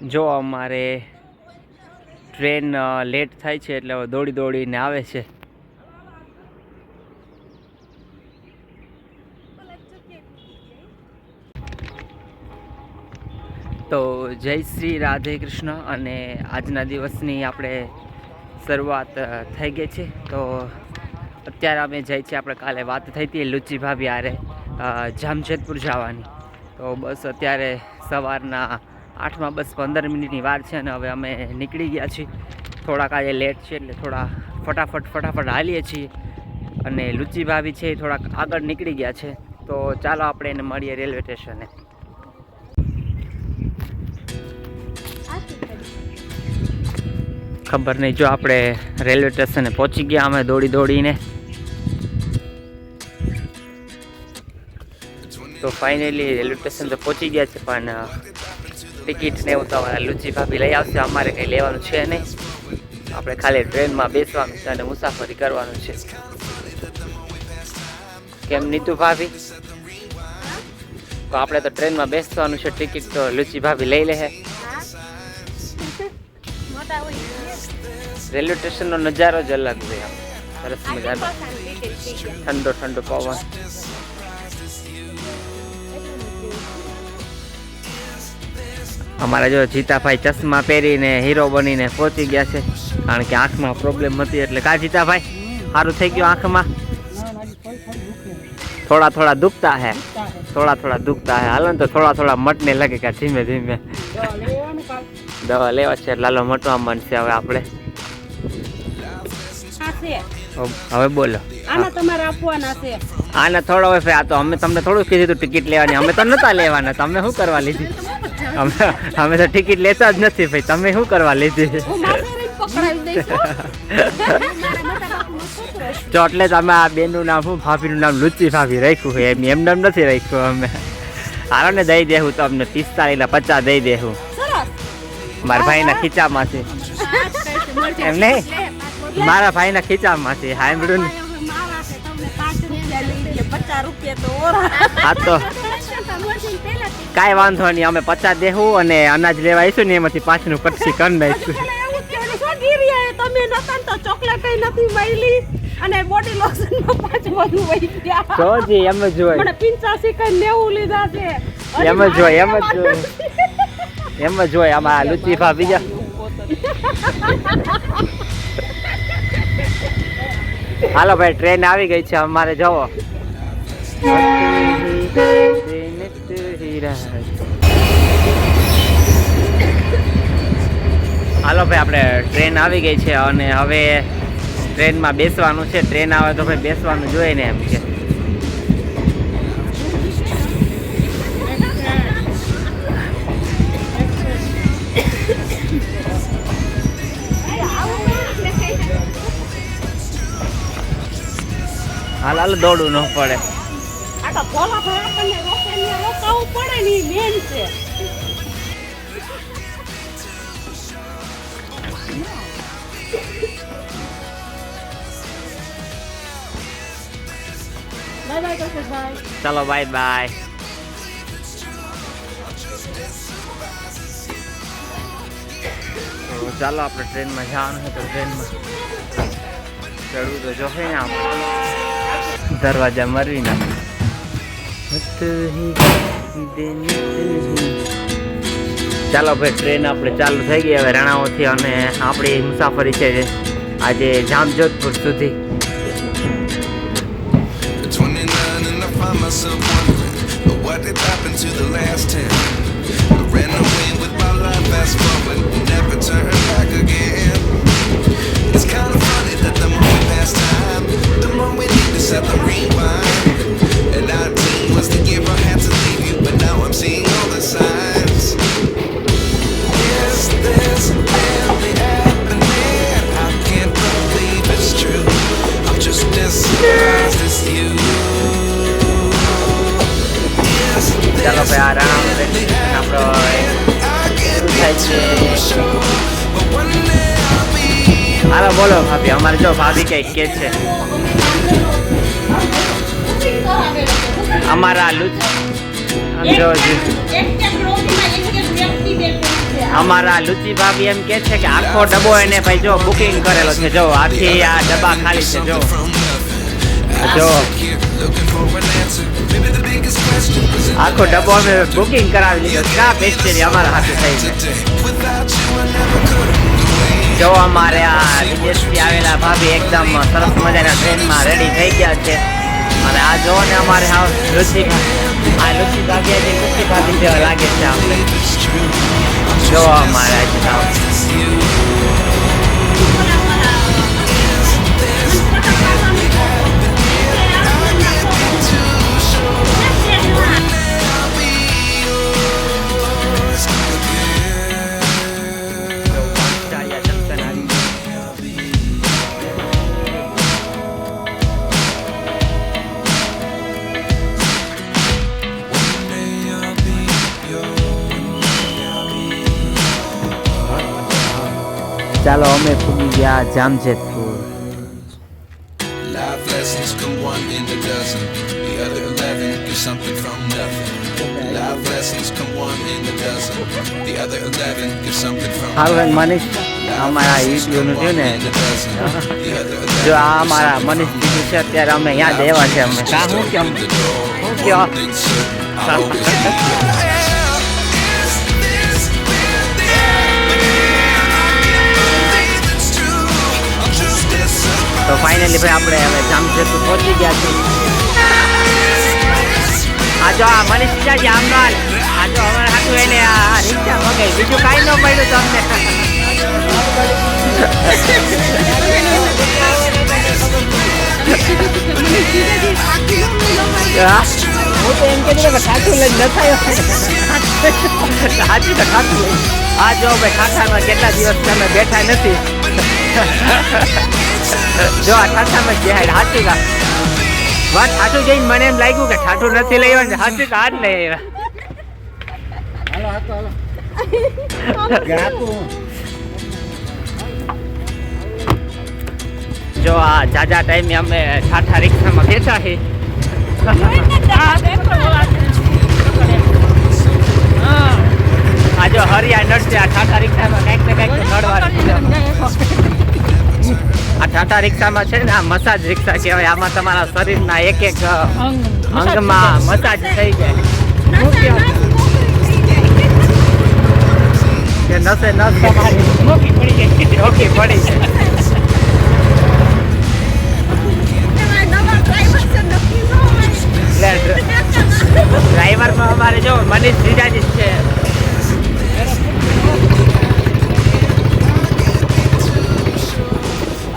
જો અમારે train late થાય છે એટલે દોડી દોડીને આવે છે. તો જય શ્રી રાધે કૃષ્ણ. અને આજના દિવસની આપણે શરૂઆત થઈ ગઈ છે. તો અત્યારે અમે જઈએ છીએ, આપણે કાલે વાત થઈ હતી લુચી ભાભી આરે જામજેતપુર જવાની. તો બસ અત્યારે સવારના 8માં બસ 15 મિનિટની વાર છે અને હવે અમે નીકળી ગયા છીએ. થોડાક આજે લેટ છે એટલે થોડા ફટાફટ હાલીએ છીએ. અને લુચી ભાભી છે એ થોડાક આગળ નીકળી ગયા છે. તો ચાલો આપણે એને મળીએ રેલવે સ્ટેશને. ખબર નહીં, જો આપણે રેલવે સ્ટેશને પહોંચી ગયા અમે દોડીને. તો ફાઇનલી રેલવે સ્ટેશન તો પહોંચી ગયા છે, પણ ટિકિટ ને એવું તો લુચી ભાભી લઈ આવશે. અમારે કંઈ લેવાનું છે નહીં, આપણે ખાલી ટ્રેનમાં બેસવાનું છે અને મુસાફરી કરવાનું છે. કેમ નીતુ ભાભી? તો આપણે તો ટ્રેનમાં બેસવાનું છે, ટિકિટ તો લુચી ભાભી લઈ લે. રેલવે સ્ટેશનનો નજારો જ અલગ છે, સરસ મજાનો ઠંડો પવન. અમારા જો જીતાભાઈ ચશ્મા પહેરીને હીરો બનીને પહોંચી ગયા છે, કારણ કે આંખમાં પ્રોબ્લેમ હતી એટલે. કા જીતાભાઈ, સારું થઈ ગયું આંખમાં? થોડા દુખતા હે, થોડા દુખતા હે. હાલો ને તો થોડા મટને લાગે કે ધીમે દવા લેવા છે. લાલો મટવા માંડશે હવે આપણે. હવે બોલો. આના તમારે આપવાના છે. આના થોડો હોય. આ તો અમે તમને થોડું કીધું હતું ટિકિટ લેવાની, અમે તો નતા લેવાના. તમે શું કરવા લીધી? અમે તો ટિકિટ લેતા જ નથી ભાઈ. તમે શું કરવા લીધી? તો એટલે જ અમે આ બેનનું નામ, શું ભાભીનું નામ લુચી ભાભી રાખ્યું છે. એમ નામ નથી રાખ્યું અમે. હાલો ને દઈ દેવું તો અમને 45 ના 50 દઈ દેવું. મારા ભાઈના ખીચામાંથી. એમ નહીં, મારા ભાઈના ખીચામાંથી. સાંભળ્યું ને? હા તો કાંઈ વાંધો નહીં, અમે 50 દેવું અને અનાજ લેવા આવીશું ને એમાંથી 5 નું કટકી કરી નાખીશું. અને બોડી લોશન નો 5 વધુ વહી ગયા. જોજી એમ જ હોય. મને 85 કઈ 90 લીધા છે. એમ જ હોય આમાં લુચી ભાભી જા. હાલો ભાઈ, ટ્રેન આવી ગઈ છે અમારે. જવો હાલો ભાઈ, આપણે ટ્રેન આવી ગઈ છે અને હવે ટ્રેનમાં બેસવાનું છે. ટ્રેન આવે તો ભાઈ બેસવાનું જોઈએ ને એમ કે. હાલ દોડવું ન પડે. આ તો ભોલા ભાઈ આપણને રોકાવું પડે ને, મેન છે. ચાલો બાય. ચાલો આપણે ટ્રેનમાં જવાનું છે. તો ટ્રેનમાં ચડવું તો જોશે ને આપણે. દરવાજા મરવી નાખે. ચાલો ભાઈ, ટ્રેન આપણે ચાલુ થઈ ગઈ હવે રણાઓથી. અને આપણી મુસાફરી છે આજે જામજોધપુર સુધી. Myself wondering what did happen to the last 10. I ran away with my life, fast forward, never turn back again. It's kind of funny that the more we pass time, the more we need to set the rewind. And 19 was the year I had to leave you, but now I'm seeing all the signs. Is this really happening? I can't believe it's true. I'm just as surprised as you. ચાલો ભાઈ, આ રાણા આપણો થાય છે. હાલો બોલો ભાભી. અમારે જો ભાભી કઈક કે છે. અમારા અમારા લુચી ભાભી એમ કે છે કે આખો ડબ્બો એને ભાઈ જો બુકિંગ કરેલો છે, જો આખી આ ડબ્બા ખાલી છે, જો જો આખો ડબ્બો અમે બુકિંગ કરાવી લીધો, ક્યાં પેસ્ટ્રી અમારા હાથે થઈ છે। જો અમારે આ વિદેશથી આવેલા ભાભી એકદમ સરસ મજાના ટ્રેનમાં રેડી થઈ ગયા છે, અને આ જો ને અમારે હા લુચી ભાભી જેવા લાગે છે આપણે, જો અમારે ચાલો અમે પૂગી ગયા જામજેતપુર। Life lessons come one in a dozen. The other 11 get something from nothing. Life lessons come one in a dozen. The other 11 get something from હાલ મનીષ અમારા યુટ્યુબનું થયું ને, જો આ અમારા મનીષ દીદી છે, અત્યારે અમે અહીંયા જ આવ્યા છે, અમે કા હું કેમ તો ફાઇનલી ભાઈ આપણે હવે જામજેતપુર પહોંચી ગયા છીએ। આ જો આ મનીષ જીજાજી આમનાલ આ જો અમારા હાથું એને આ રિક્ષા મગાઈ, બીજું કાંઈ ન મળ્યું તમને। હું તો એમ કીધું કે ઠાઠું લઈને ન થાય, સાચું તો ઠાઠું લઈ આ જો ભાઈ ઠાઠામાં કેટલા દિવસ તમે બેઠા નથી, જો આ ઠાઠામાં ગયા સાચું કા વાત ઠાઠું જઈને મને એમ લાગ્યું કે ઠાઠું નથી લઈ આવ્યા, સાચું કા જ લઈ આવ્યા। જો આ જાજા ટાઈમે અમે ઠાઠા રિક્ષામાં બેઠા છે, આ જો હરિયા નડશે આ ઠાઠા રિક્ષામાં કંઈક ને કંઈક નડવાનું। આ ટાટા રિક્ષામાં છે ને આ મસાજ રિક્ષા કહેવાય, આમાં તમારા શરીરના એક એક અંગમાં મસાજ થઈ જાય, કે નસે નસ તમારી મોકી પડી જાય। ડ્રાઈવરમાં અમારે જો મનીષ જીજાજી છે,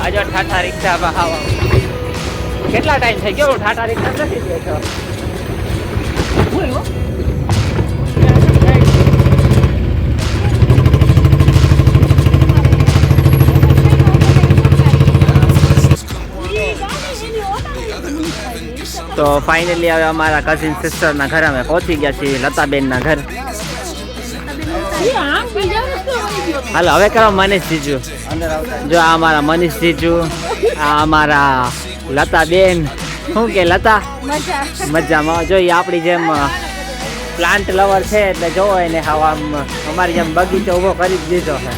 આજો ઠાઠા રિક્ષામાં આવો કેટલા ટાઈમ થઈ ગયો ઠાઠા રિક્ષા નથી બેઠો। તો ફાઇનલી હવે અમારા કઝિન સિસ્ટરના ઘરે અમે પહોંચી ગયા છીએ, લતાબેનના ઘર। હાલો હવે કરો મનીષ જીજુ, જો આ અમારા મનીષ જીજુ, આ અમારા લતાબેન, શું કે લતા મજામાં, જો એ આપણી જેમ પ્લાન્ટ લવર છે એટલે જોવો એને આમ અમારી જેમ બગીચો ઊભો કરી જ દીધો છે।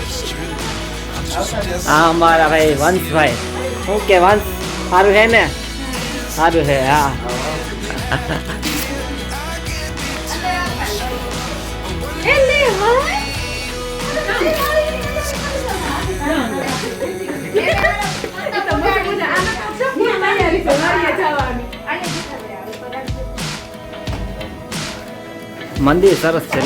હા અમારા ભાઈ વંશભાઈ, શું કે વંશ સારું છે ને, સારું છે હા। મંદિર સરસ છે ને,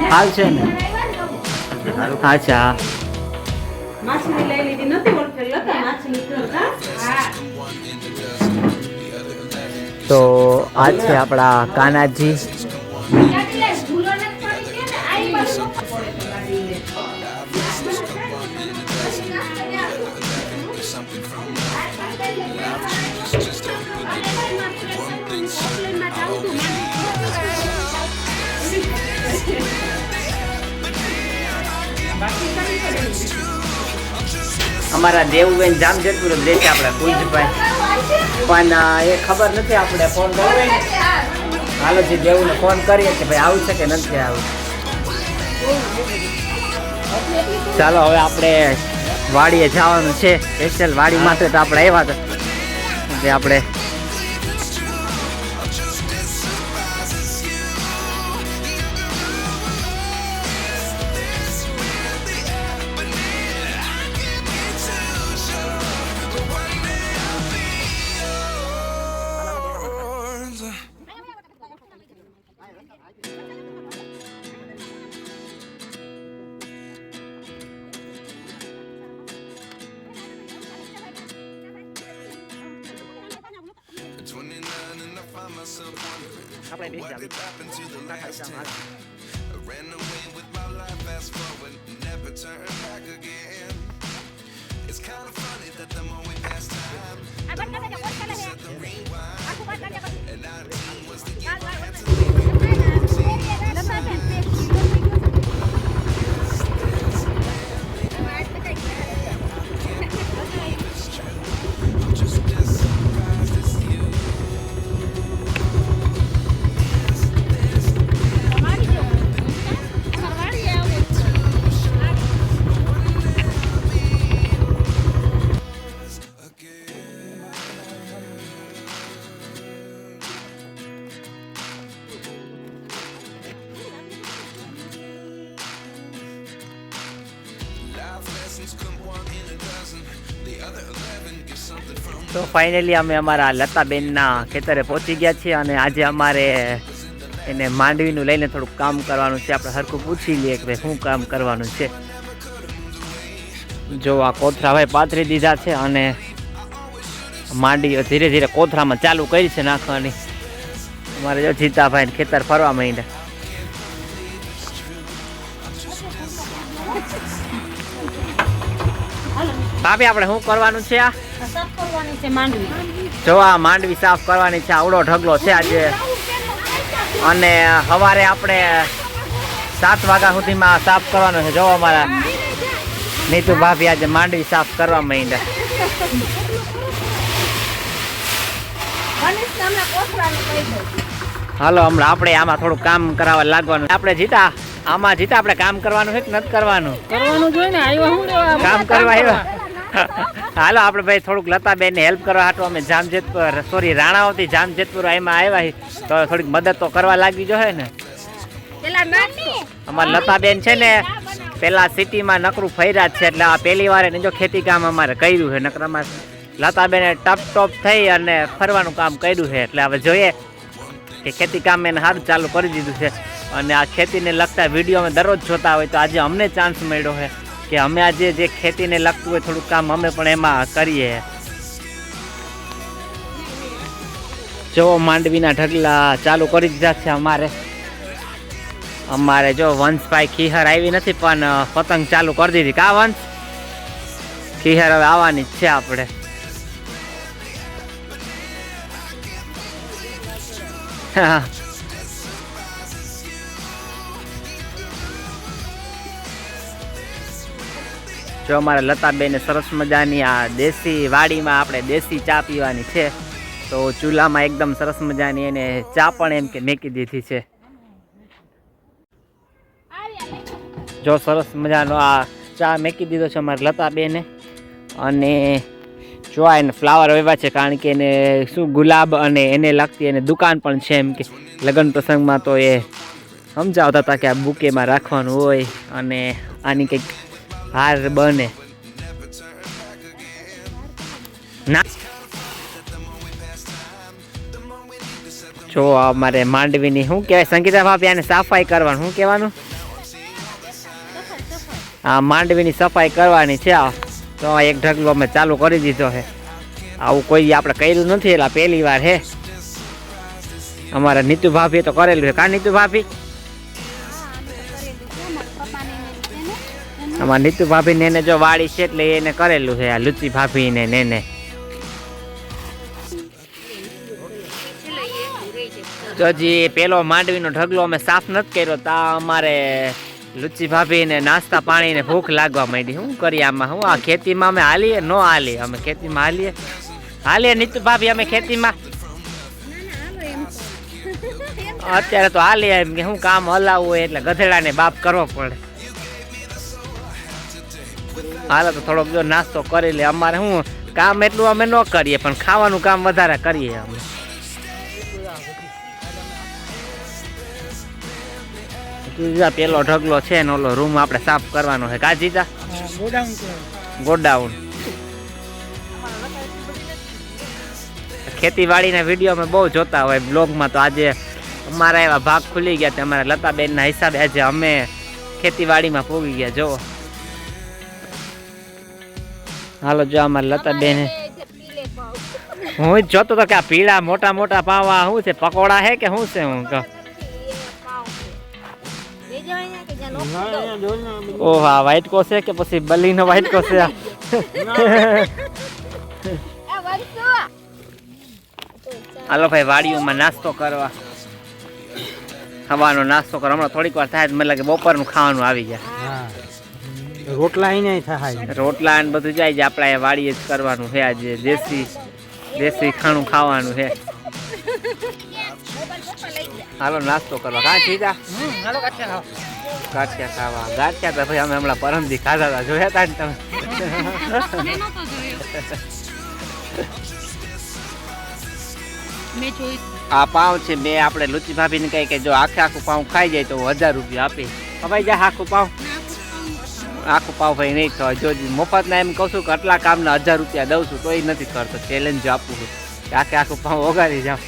હાલ છે ને, અચ્છા માછલી લઈ લીધી નથી ઓળખેલ હતા માછલી તો આ છે આપણા કાનાજી। અમારા દેવુબેન જામજેતપુર જ રહે છે, આપણા કુંજભાઈ, પણ એ ખબર નથી, આપણે ફોન કર્યો હાલો જી દેવુંને ફોન કરીએ કે ભાઈ આવું છે કે નથી આવું. ચાલો હવે આપણે વાડીએ જવાનું છે. સ્પેશિયલ વાડી માટે તો આપણે આવ્યા હતા જે આપણે આપણે બેસી what did જાવ. happen to the last 10? I ran away with my life, fast forward, never turn back again. It's kind of funny that the more we pass time, the more we need to set the rewind. And 19 was the year I had to just as surprised as you. Life lessons come one in a dozen. The other 11 get something from તો finally અમે અમારા લતાબેનના ખેતરે પહોંચી ગયા છીએ અને આજે અમારે એને માંડવીનું લઈને થોડુંક કામ કરવાનું છે. આપણે હરખું પૂછી લઈએ કે ભાઈ શું કામ કરવાનું છે. જો આ કોથરા ભાઈ પાથરી દીધા છે અને માંડવીઓ ધીરે ધીરે કોથરામાં ચાલુ કરી છે નાખવાની. અમારે જો જીતાભાઈ ખેતર ફરવા માંડ્યા. ભાભી આપણે શું કરવાનું છે? આ સાફ કરવાની છે માંડવી. જો આ માંડવી સાફ કરવાની છે. આવડો ઢગલો છે આજે અને સવારે આપણે 7 વાગ્યા સુધીમાં સાફ કરવાનો છે. જો અમારા નીતુ ભાભી આજે માંડવી સાફ કરવા માંડ્યા. ગણેશ નામના કોથરાને કહી દો. હાલો હમણાં આપણે આમાં થોડું કામ કરાવવા લાગવાનું. આપણે જીતા આમાં જીતા આપણે કામ કરવાનું છે કે નથી કરવાનું? કરવાનું જોઈએ ને. આવ્યા હું લેવા કામ કરવા આવ્યા. હાલો આપણે ભાઈ થોડુંક લતાબેન ને હેલ્પ કરવા હાટું અમે જામજેતપુર રાણાવતી જામજેતપુર એમાં આવ્યા છીએ. તો થોડીક મદદ તો કરવા લાગી જોઈએ ને. પેલા નાની અમારા લતાબેન છે ને પેલા સિટીમાં નકરું ફર્યા જ છે એટલે આ પહેલી વાર એને જો ખેતી કામ અમારે કર્યું છે. નકરામાં લતાબેને ટપ થઈ અને ફરવાનું કામ કર્યું છે. એટલે હવે જોઈએ કે ખેતી કામ એને સારું ચાલુ કરી દીધું છે અને આ ખેતીને લગતા વિડીયો અમે દરરોજ જોતા હોય તો આજે અમને ચાન્સ મળ્યો છે કે અમે આજે જે ખેતીને લગતું હોય થોડુંક કામ અમે પણ એમાં કરીએ. જો માંડવીના ઢગલા ચાલુ કરી દીધા છે અમારે જો વંશભાઈ ખીહર આવી નથી પણ પતંગ ચાલુ કરી દીધી. કા વંશ? ખીહર હવે આવવાની જ છે આપણે. જો અમારે લતાબેને સરસ મજાની આ દેશી વાડીમાં આપણે દેશી ચા પીવાની છે. તો ચૂલામાં એકદમ સરસ મજાની એને ચા પણ એમ કે મેકી દીધી છે. જો સરસ મજાનો આ ચા મેકી દીધો છે અમારે લતાબેને. અને જો આ એને ફ્લાવર વાવ્યા છે કારણ કે એને શું ગુલાબ અને એને લગતી એને દુકાન પણ છે એમ કે લગ્ન પ્રસંગમાં તો એ સમજાવતા હતા કે આ બુકેમાં રાખવાનું હોય અને આની કંઈક હાર બને ના. જો અમારે માંડવીની શું કહેવાય સંગીતા ભાભી આને સફાઈ કરવાનું શું કહેવાનું? હા માંડવીની સફાઈ કરવાની છે. તો એક ઢગલો અમે ચાલુ કરી દીધો છે. આવું કોઈ આપણે કર્યું નથી એટલે પહેલી વાર છે. અમારા નીતુ ભાભીએ તો કરેલું છે. કા નીતુ ભાભી? અમારા નીતુ ભાભીને એને જો વાડી છે એટલે એને કરેલું છે. આ લુચી ભાભીને એને તો હજી પેલો માંડવીનો ઢગલો અમે સાફ નથી કર્યો. તા અમારે લુચી ભાભીને નાસ્તા પાણીને ભૂખ લાગવા માંડી. શું કરીએ આમાં? શું આ ખેતીમાં અમે હાલીએ ન હાલીએ? અમે ખેતીમાં હાલીએ નીતુ ભાભી અમે ખેતીમાં અત્યારે તો હાલે એમ કે હું કામ હલાવવું હોય એટલે ગધેડાને બાપ કરવો પડે. હાલો તો થોડોક જો નાસ્તો કરી લે. અમારે શું કામ એટલું અમે ન કરીએ પણ ખાવાનું કામ વધારે કરીએ અમે. પેલો ઢગલો છે ને ઓલો રૂમ આપણે સાફ કરવાનો છે. કા જીતા ગોડાઉન. ખેતીવાડીના વિડીયો અમે બહુ જોતા હોય બ્લોગમાં. તો આજે અમારા એવા ભાગ ખુલી ગયા છે. અમારા લતાબેનના હિસાબે આજે અમે ખેતીવાડીમાં પૂગી ગયા. જો હાલો જો અમારા લતાબેન, હું જ જોતો તો કે આ પીળા મોટા મોટા પાવા શું છે? પકોડા હે કે શું છે? હું કહું ઓહ આ વ્હાઈટ કો છે કે પછી બલીનો વ્હાઈટ કો છે? હાલો ભાઈ વાડીઓમાં નાસ્તો કરવા, ખાવાનો નાસ્તો કરો. હમણાં થોડીક વાર થાય મને લાગે બપોરનું ખાવાનું આવી જાય. રોટલા અહીં થાય, રોટલા ને બધું જાય છે. આપણે અહીંયા વાડીએ જ કરવાનું છે. આજે દેશી ખાણું ખાવાનું છે. હાલો નાસ્તો કરવા. કાં સીધા ગાંઠિયા ખાવા. ગાંઠિયા તો ભાઈ અમે હમણાં પરમથી ખાધા હતા, જોયા હતા ને તમે? આ પાઉં છે બે. આપણે લુચી ભાભીને કહે કે જો આખું પાઉં ખાઈ જાય તો 1000 રૂપિયા આપી. ખવાઈ જાય આખું પાઉં? આખું પાવ ભાઈ નહીં ખવાય. જો મફતના એમ કહું છું કે આટલા કામના 1000 રૂપિયા દઉં છું તોય નથી કરતો. ચેલેન્જ આપું છું કે આખું પાવ ઓગાળી જાઉં.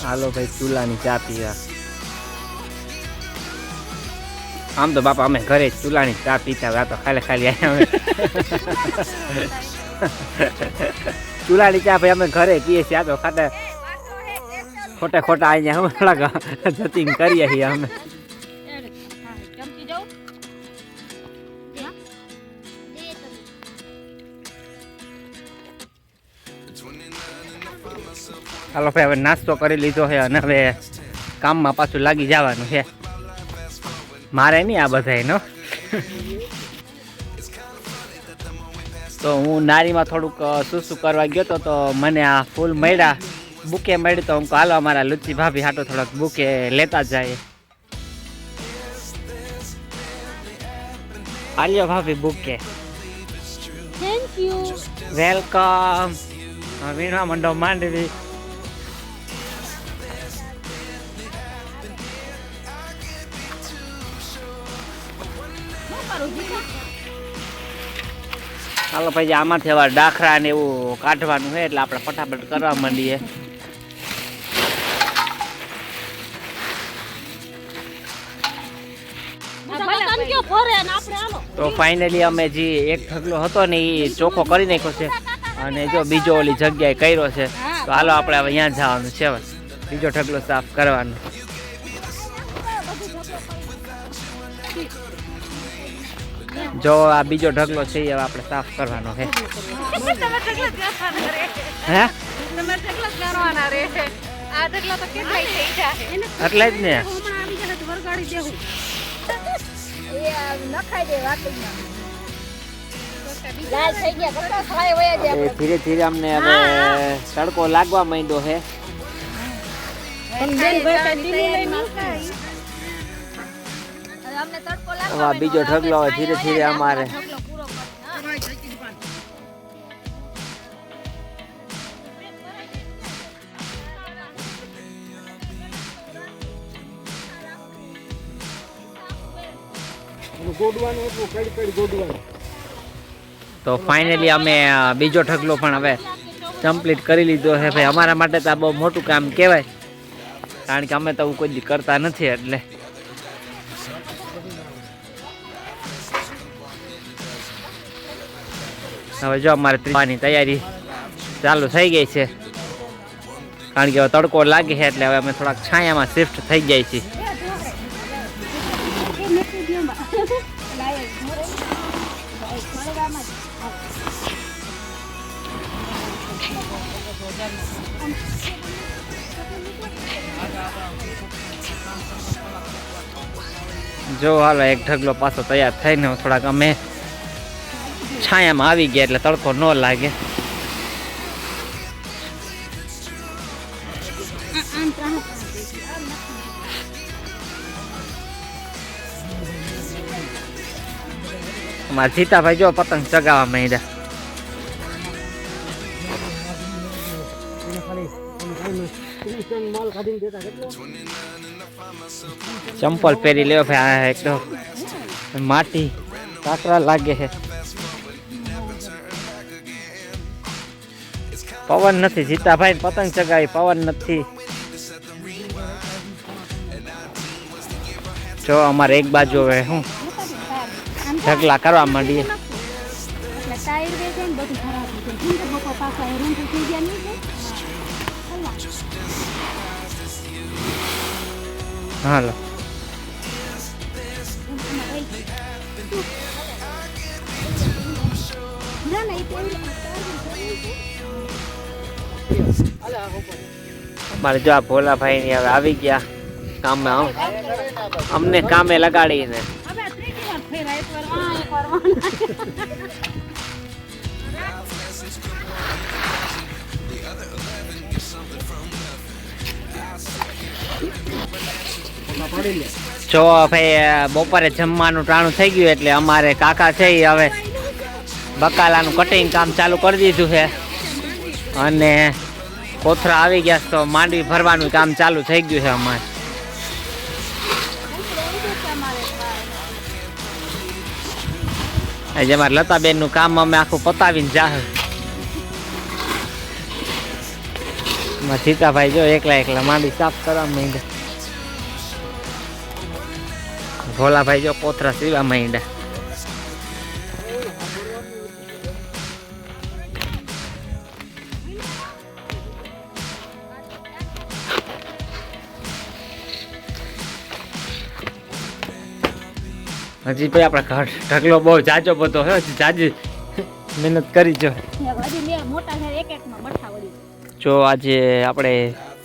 હાલો ભાઈ ચૂલાની ચા પીવા. આમ તો બાપા અમે ઘરે ચૂલાની ચા પીતા હોય. આ તો ખાલી અમે ચૂલાની ચા ભાઈ અમે ઘરે પીએ છીએ. આ તો ખોટા અહીંયા હું થોડાક જતીંગ કરીએ છીએ અમે. હાલો ભાઈ હવે નાસ્તો કરી લીધો છે અને હવે કામમાં પાછું લાગી જવાનું છે. મારે નહીં આ બધા એનો. તો હું નારીમાં થોડુંક શું કરવા ગયો હતો તો મને આ ફૂલ મળ્યા, બુકે મળી. તો હું હાલો અમારા લુચી ભાભી હાટો થોડાક બુકે લેતા જાય. હાલ્યો ભાભી બુકે. Thank you. વેલકમ. વીણવા મંડો માંડવી. હાલો ભાઈ આમાંથી હવે ડાખરા ને એવું કાઢવાનું છે એટલે આપણે ફટાફટ કરવા માંડીએ. તો ફાઇનલી અમે જે એક ઢગલો હતો ને એ ચોખ્ખો કરી નાખ્યો છે અને જો બીજો ઓલી જગ્યાએ કર્યો છે. તો હાલો આપણે હવે અહીંયા જવાનું છે. બીજો ઢગલો સાફ કરવાનો. જો આ બીજો ઢગલો છે હવે આપણે સાફ કરવાનો છે. હે એટલે જ ને ધીરે ધીરે અમને હવે તડકો લાગવા માંડ્યો છે. બીજો ઢગલો ધીરે ધીરે અમારે તો ફાઇનલી અમે બીજો ઢગલો પણ હવે કમ્પ્લીટ કરી લીધો છે. ભાઈ અમારા માટે તો આ બહુ મોટું કામ કહેવાય કારણ કે અમે તો કોઈ દી કરતા નથી. એટલે હવે જો અમારે ત્રીવાની તૈયારી ચાલુ થઈ ગઈ છે કારણ કે હવે તડકો લાગે છે એટલે હવે અમે થોડાક છાયામાં શિફ્ટ થઈ જાય છે. જો હાલો એક ઢગલો પાછો તૈયાર થઈને થોડાક અમે છાયામાં આવી ગયા એટલે તડકો ન લાગે. અમારા સીતાભાઈ જો પતંગ ચગાવવા માંડ્યા. ચંપલ પહેરી લેવો ભાઈ, આ એકદમ માટી કાકરા લાગે છે. પવન નથી, સીતાભાઈ પતંગ ચગાવી પવન નથી. જો અમારે એક બાજુ હવે હું ઢગલા કરવા માંડીએ. હાલો અમારે જો આ ભોલાભાઈ ની હવે આવી ગયા કામે, અમને કામે લગાડીને. જો ભાઈ બપોરે જમવાનું ટાણું થઈ ગયું એટલે અમારે કાકા છે એ હવે બકાલાનું કટિંગ કામ ચાલુ કરી દીધું છે અને કોથરા આવી ગયા તો માંડવી ભરવાનું કામ ચાલુ થઈ ગયું છે અમારે. આજે અમારે લતાબેન નું કામ અમે આખું પતાવીને જાહે. સીતાભાઈ જો એકલા માંડવી સાફ કરવા માંડ્યા. ભોલાભાઈ જો કોથરા સીવા માંડ્યા. હજી ભાઈ આપણા ઘર ઢગલો બહુ જાજો બધો હે, જાજી મહેનત કરી જો. જો આજે આપણે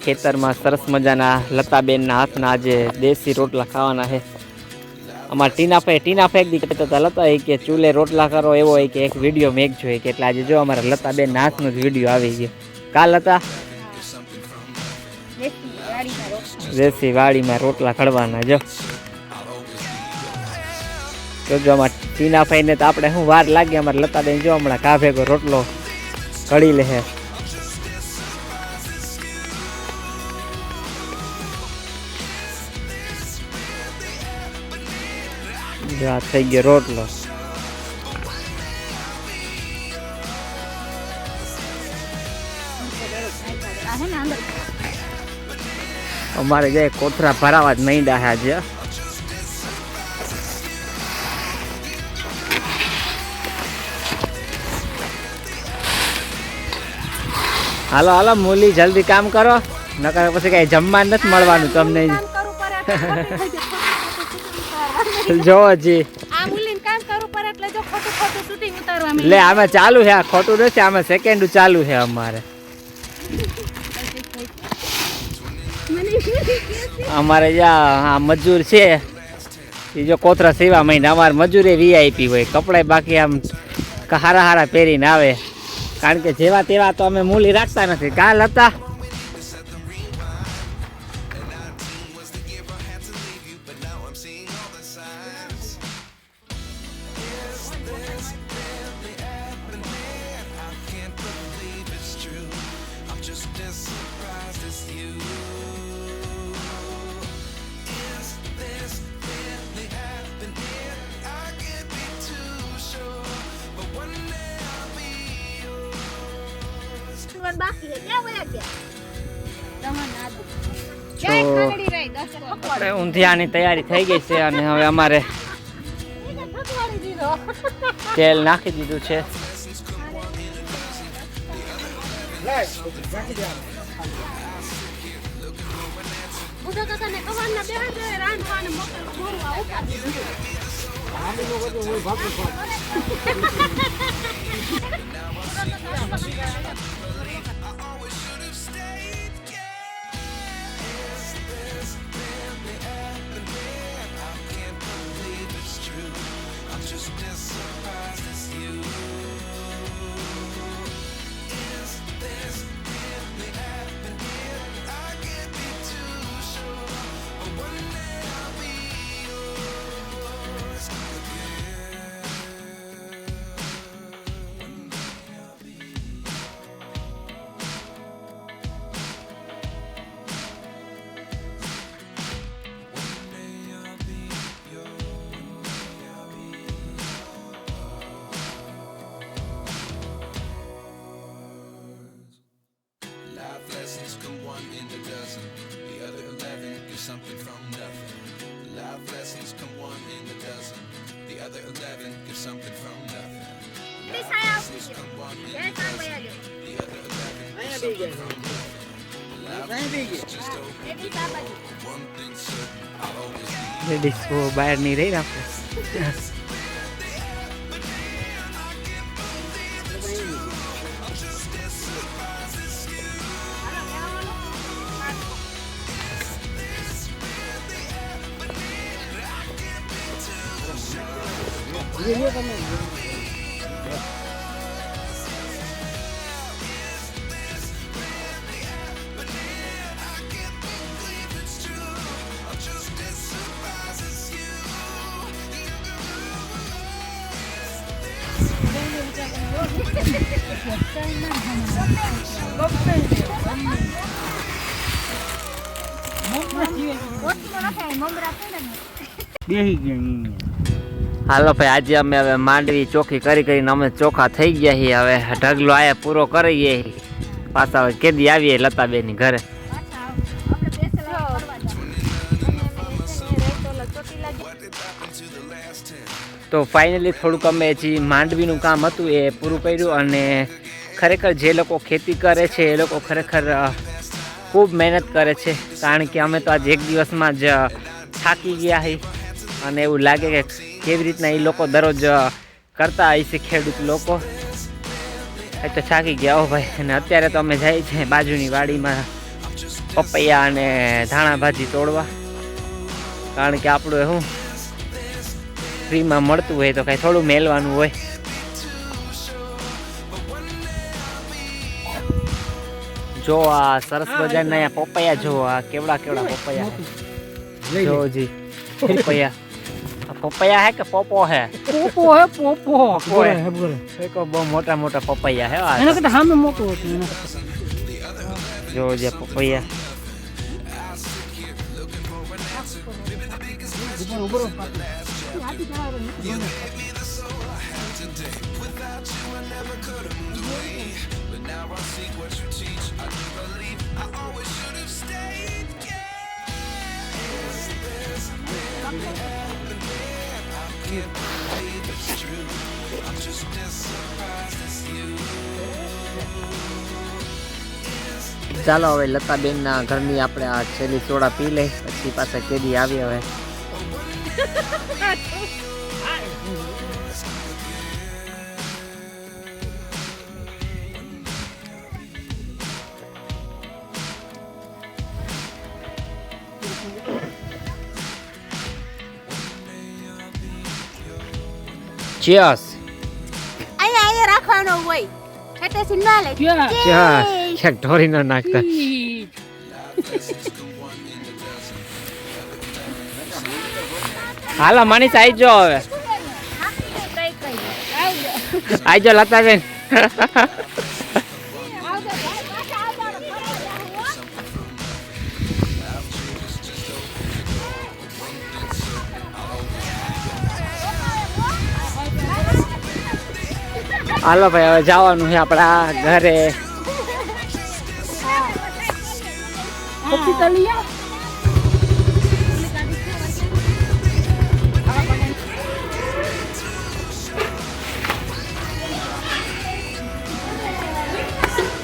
ખેતરમાં સરસ મજાના લતાબેનના હાથના આજે દેશી રોટલા ખાવાના છે. અમારા ટીનાફે એક દી કહેતા હતા લતા એ કે ચૂલે રોટલા કરો એવો કે એક વિડીયો મેં જોઈએ કે એટલે આજે જો અમારા લતાબેનના હાથનો જ વિડીયો આવી ગયો. કાલ હતા દેશી વાડીમાં રોટલા ખડવાના. જો અમારા ટીનાફાઈને તો આપણે શું વાર લાગે, અમારે લતાબેન જો હમણાં કા ભેગો રોટલો કળી લે. આ થઈ ગયો રોટલો. અમારે જે કોથરા ભરાવા જ માંડ્યા છે આજે. હાલો હાલો મૂલી જલ્દી કામ કરો, નકર પછી કઈ જમવા નથી મળવાનું તમને. જો હજી લે આમાં ચાલુ છે, આ ખોટું નથી, આમાં સેકન્ડ ચાલુ છે અમારે. અમારે જ્યાં મજૂર છે એ જો કોથરા સીવા માંડ્યા. અમારે મજૂરે વીઆઈપી હોય, કપડાં બાકી આમ હારા હારા પહેરીને આવે, કારણ કે જેવા તેવા તો અમે મૂલી રાખતા નથી. કાલ હતા ઊંધિયાની તૈયારી થઈ ગઈ છે અને હવે અમારે તેલ નાખી દીધું છે. one in a dozen. The other 11 get something from nothing. Life lessons come one in a dozen. The other 11 get something from nothing. Life lessons come one in a dozen. The other 11 get something from nothing. Life is just one thing certain, I'll always be. Ladies બહાર નહીં રહી ને આપણે. બેહી ગયા. હાલો ભાઈ, આજે અમે હવે માંડવી ચોખ્ખી કરીને અમે ચોખ્ખા થઈ ગયા છીએ. હવે ઢગલો આયા પૂરો કરીએ પાછા. હવે કેદી આવીએ લતાબેનની ઘરે. તો ફાઇનલી થોડુંક અમે જે માંડવીનું કામ હતું એ પૂરું કર્યું. અને ખરેખર જે લોકો ખેતી કરે છે એ લોકો ખરેખર ખૂબ મહેનત કરે છે. કારણ કે અમે તો આજે એક દિવસમાં જ થાકી ગયા છીએ. અને એવું લાગે કે કેવી રીતના એ લોકો દરરોજ કરતા હોય છે ખેડૂત લોકો. એ તો થાકી ગયા હો ભાઈ. અને અત્યારે તો અમે જઈએ છીએ બાજુની વાડીમાં પપૈયા અને ધાણા ભાજી તોડવા. કારણ કે આપણું શું ફ્રીમાં મળતું હોય તો કાંઈ થોડું મેળવાનું હોય. જો આ સરસ મજાના અહીંયા પપૈયા જો, આ કેવડા કેવડા પપૈયા જો જી. પપૈયા પપૈયા હે કે પોપો હે? પોપો હે, પોપો. પોપો હે. બોલે. એક બહુ મોટા મોટા પપૈયા હે. એના કરતા સામે મોટું હતું એના કરતા. જો જે પપૈયા. ચાલો હવે લતાબેનના ઘરની આપણે આ છેલ્લી સોડા પી લઈ, પછી પાછા કેદી આવી. હવે ચીયર્સ. અહીંયા રાખવાનો હોય છેટેથી ના લે. ચીયર્સ. ક્યાંક ઢોરી ન નાખતા. હાલો મનીષ આવી જો. હવે આવી જો લતાબેન. હાલો ભાઈ, હવે જવાનું છે આપણા ઘરે.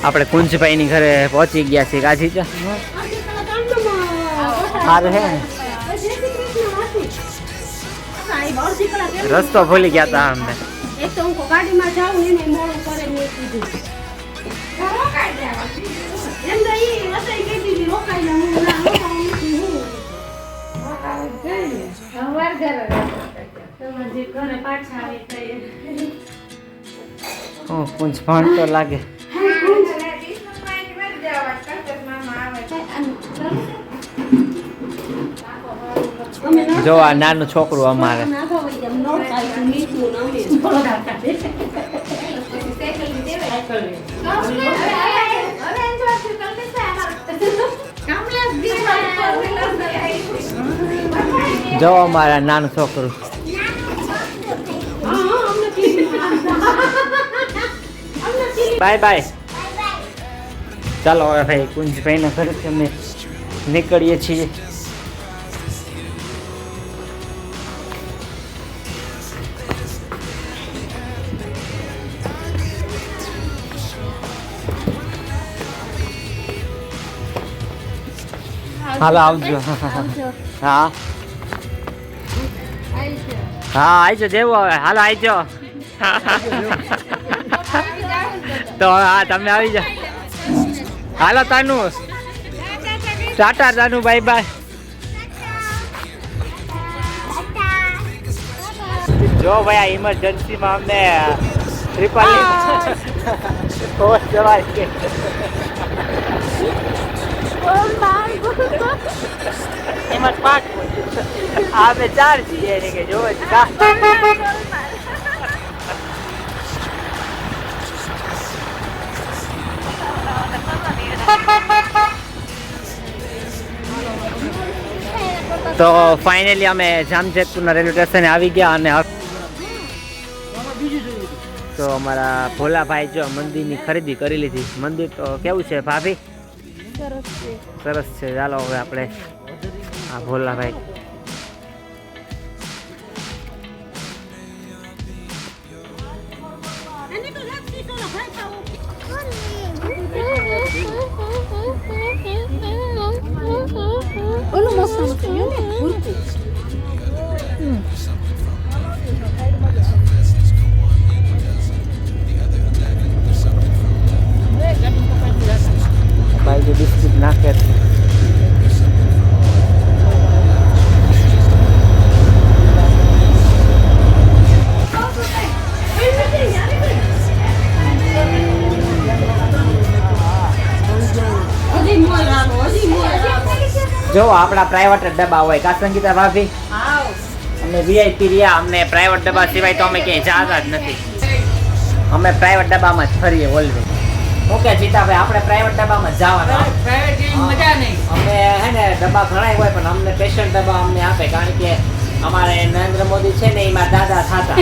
આપણે કુંજભાઈની ઘરે પહોંચી ગયા છીએ. કાજી છે સારું હે. રસ્તો ભૂલી ગયા હતા અમને. એક તો હું ગાડીમાં જાઉં ને મોડું કરે મેં કીધું રોકાઈ દેવા એમ તો ઈ વસાઈ ગઈ હતી રોકાઈ જા. હું ના રોકાઉં હું રોકાઈ ગઈ સવાર ઘરે તમારે જે ઘરે પાછા આવે તો કુંજ ભણ તો લાગે. જો આ નાનું છોકરું અમારે. જો અમારા નાનું છોકરું. Bye bye. ચાલો હવે ભાઈ કુંજભાઈના ઘરેથી અમે નીકળીએ છીએ. હાલો આવજો. હા હા આવજો જેવું હવે. હાલો આવજો. તો હા તમે આવી જાઓ. હાલો તાનુ ટાટા તાનુ બાય બાય. જો ભાઈ આ ઇમરજન્સીમાં અમને ટ્રિપલ જવાય છે. એમાં 5 આપણે 4 છીએ એને કે જોવે કા. તો ફાઇનલી અમે જામજેતપુરના રેલવે સ્ટેશને આવી ગયા અને તો અમારા ભોલાભાઈ જો મંદિરની ખરીદી કરી લીધી. મંદિર તો કેવું છે ભાભી? સરસ છે. ચાલો હવે આપણે આ ભોલાભાઈ ઓલું મસાલો થયો ને ભૂરકું. ભાઈ જે બિસ્કિટ નાખે છે. જો આપણા પ્રાઇવેટ ડબ્બા હોય કા સંગીતા ભાભી? અમે વીઆઈપી રહ્યા. અમને પ્રાઇવેટ ડબ્બા સિવાય તો અમે ક્યાંય જતા જ નથી. અમે પ્રાઇવેટ ડબ્બામાં જ ફરીએ ઓલવે. ઓકે જીતાભાઈ આપણે પ્રાઇવેટ ડબ્બામાં જવાના. અમે હે ને ડબ્બા ઘણા હોય પણ અમને સ્પેશિયલ ડબ્બા અમને આપે કારણ કે અમારે નરેન્દ્ર મોદી છે ને એમાં દાદા થતા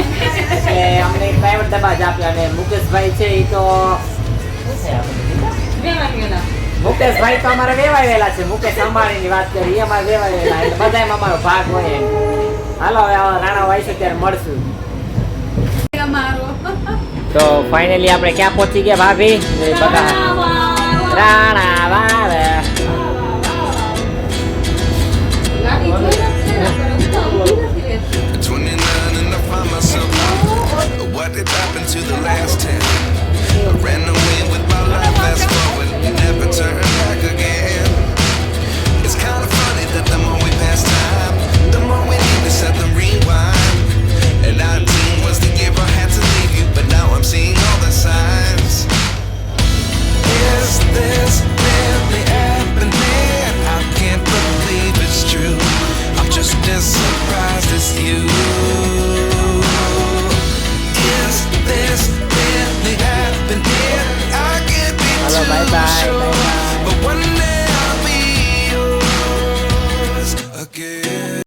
એટલે અમને પ્રાઇવેટ ડબ્બા જ આપ્યા. અને મુકેશભાઈ છે એ તો મુકેશભાઈ તો અમારે વેવાયેલા છે. મુકેશ અંબાણીની વાત કરી એ અમારે વેવાયેલા એટલે બધામાં અમારો ભાગ હોય એમ. હાલો હવે રાણા વાઈશું ત્યારે મળશું. તો ફાઇનલી આપણે ક્યાં પહોંચી ગયા ભાભી? રાણા